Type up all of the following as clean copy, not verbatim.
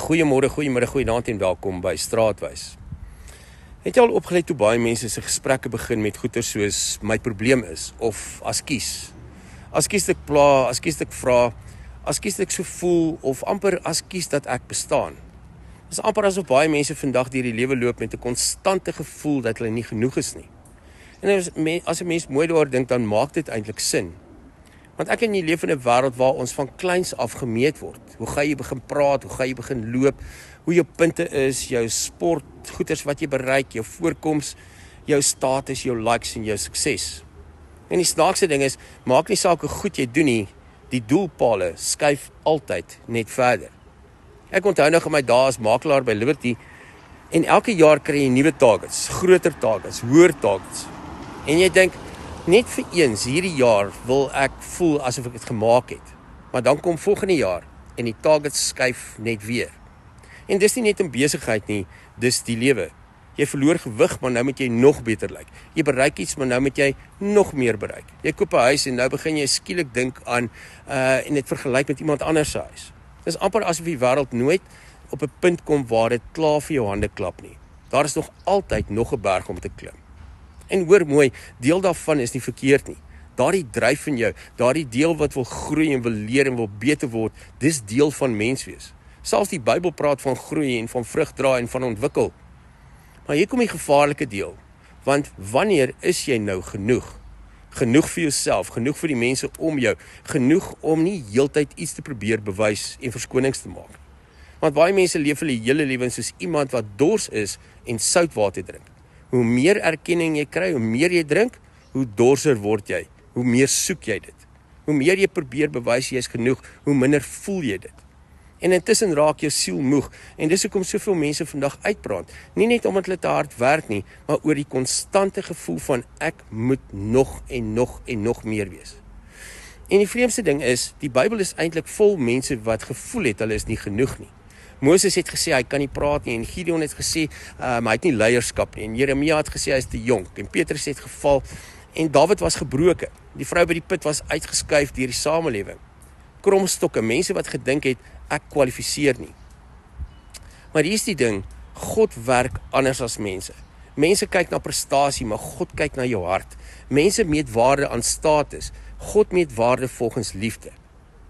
Goeiemôre, goeiemiddag, goeienaand en welkom by Straatwys. Het jy al opgelet hoe baie mense se gesprekke begin met goeie soos my probleem is of askies? Askies ek pla, askies ek vra, askies ek so voel of amper askies dat ek bestaan. Dit is amper asof baie mense vandag deur die lewe loop met 'n konstante gevoel dat hulle nie genoeg is nie. En as 'n mens mooi daaroor dink, dan maak dit eintlik sin. Want ek en jy leef in 'n wêreld waar ons van kleins af gemeet word. Hoe gaan jy begin praat, hoe gaan jy begin loop, hoe jou punte is, jou sport, goeders wat jy bereik, jou voorkoms, jou status, jou likes en jou sukses. En die snaakse ding is, maak nie saak hoe goed jy doen nie, die doelpale skuif altyd net verder. Ek onthou nog in my dae as makelaar by Liberty, en elke jaar kry jy nuwe targets, groter targets, hoër targets. En jy dink, net vir eens hierdie jaar wil ek voel asof ek dit gemaak het. Maar dan kom volgende jaar en die targets skuif net weer. En dis nie net 'n besigheid nie, dis die lewe. Jy verloor gewig, maar nou moet jy nog beter lyk. Jy bereik iets, maar nou moet jy nog meer bereik. Jy koop 'n huis en nou begin jy skielik dink aan en dit vergelyk met iemand anders se huis. Dis amper asof die wêreld nooit op 'n punt kom waar dit klaar vir jou hande klap nie. Daar is nog altyd nog 'n berg om te klim. En hoor mooi, deel daarvan is nie verkeerd nie. Daardie dryf in jou, daardie deel wat wil groei en wil leer en wil beter word, dis deel van menswees. Selfs die Bybel praat van groei en van vrug dra en van ontwikkel. Maar hier kom die gevaarlike deel, want wanneer is jy nou genoeg? Genoeg vir jouself, genoeg vir die mense om jou, genoeg om nie heeltyd iets te probeer bewys en verskonings te maak. Want baie mense leef hulle hele lewens soos iemand wat dors is en soutwater drink. Hoe meer erkenning jy kry, hoe meer jy drink, hoe dorser word jy, hoe meer soek jy dit. Hoe meer jy probeer bewys jy is genoeg, hoe minder voel jy dit. En intussen raak jou siel moeg, en dis hoekom soveel mense vandag uitbrand. Nie net omdat hulle te hard werk nie, maar oor die konstante gevoel van ek moet nog en nog en nog meer wees. En die vreemdste ding is, die Bybel is eintlik vol mense wat gevoel het hulle is nie genoeg nie. Moses het gesê hy kan nie praat nie, en Gideon het gesê hy het nie leierskap nie, en Jeremia het gesê hy is te jonk, en Petrus het geval, en Dawid was gebroken. Die vrou by die put was uitgeskuif deur die samelewing. Kromstokke, mense wat gedink het, ek kwalifiseer nie. Maar hier is die ding, God werk anders as mense. Mense kyk na prestasie, maar God kyk na jou hart. Mense meet waarde aan status, God meet waarde volgens liefde.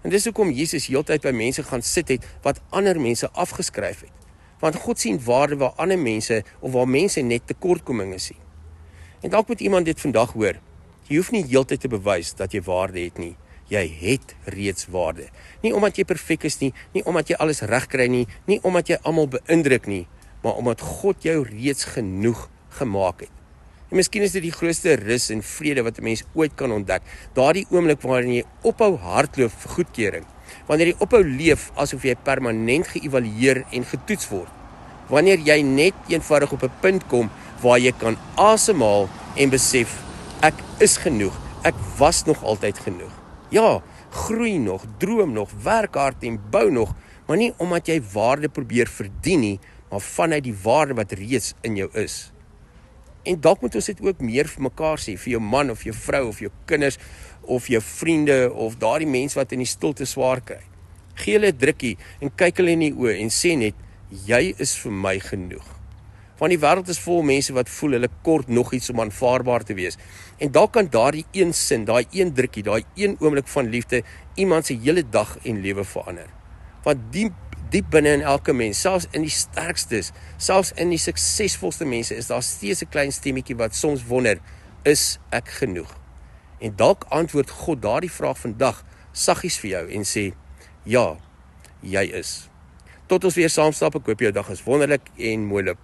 En dis hoekom Jesus heeltyd by mense gaan sit het, wat ander mense afgeskryf het. Want God sien waarde waar ander mense, of waar mense net tekortkominge sien. En dalk moet iemand dit vandag hoor, jy hoef nie heeltyd te bewys dat jy waarde het nie. Jy het reeds waarde. Nie omdat jy perfek is nie, nie omdat jy alles reg kry nie, nie omdat jy almal beïndruk nie, maar omdat God jou reeds genoeg gemaak het. En miskien is dit die grootste rus en vrede wat 'n mens ooit kan ontdek. Daardie oomblik waarin jy ophou hardloop vir goedkeuring. Wanneer jy ophou leef asof jy permanent geëvalueer en getoets word. Wanneer jy net eenvoudig op 'n punt kom waar jy kan asemhaal en besef, ek is genoeg, ek was nog altyd genoeg. Ja, groei nog, droom nog, werk hard en bou nog, maar nie omdat jy waarde probeer verdien nie, maar vanuit die waarde wat reeds in jou is. En dalk moet ons dit ook meer vir mekaar sê, vir jou man of jou vrou of jou kinders of jou vriende of daardie mense wat in die stilte swaar kry. Gee hulle 'n drukkie en kyk hulle in die oë en sê net, jy is vir my genoeg. Want die wêreld is vol mense wat voel hulle kort nog iets om aanvaarbaar te wees. En dalk kan daardie een sin, daai een drukkie, daai een oomblik van liefde iemand se hele dag en lewe verander. Want diep binne in elke mens, selfs in die sterkstes, selfs in die suksesvolste mense, is daar steeds 'n klein stemmetjie wat soms wonder, is ek genoeg? En dalk antwoord God daardie vraag vandag saggies vir jou en sê, ja, jy is. Tot ons weer saam stap, ek hoop jou dag is wonderlik en mooi loop.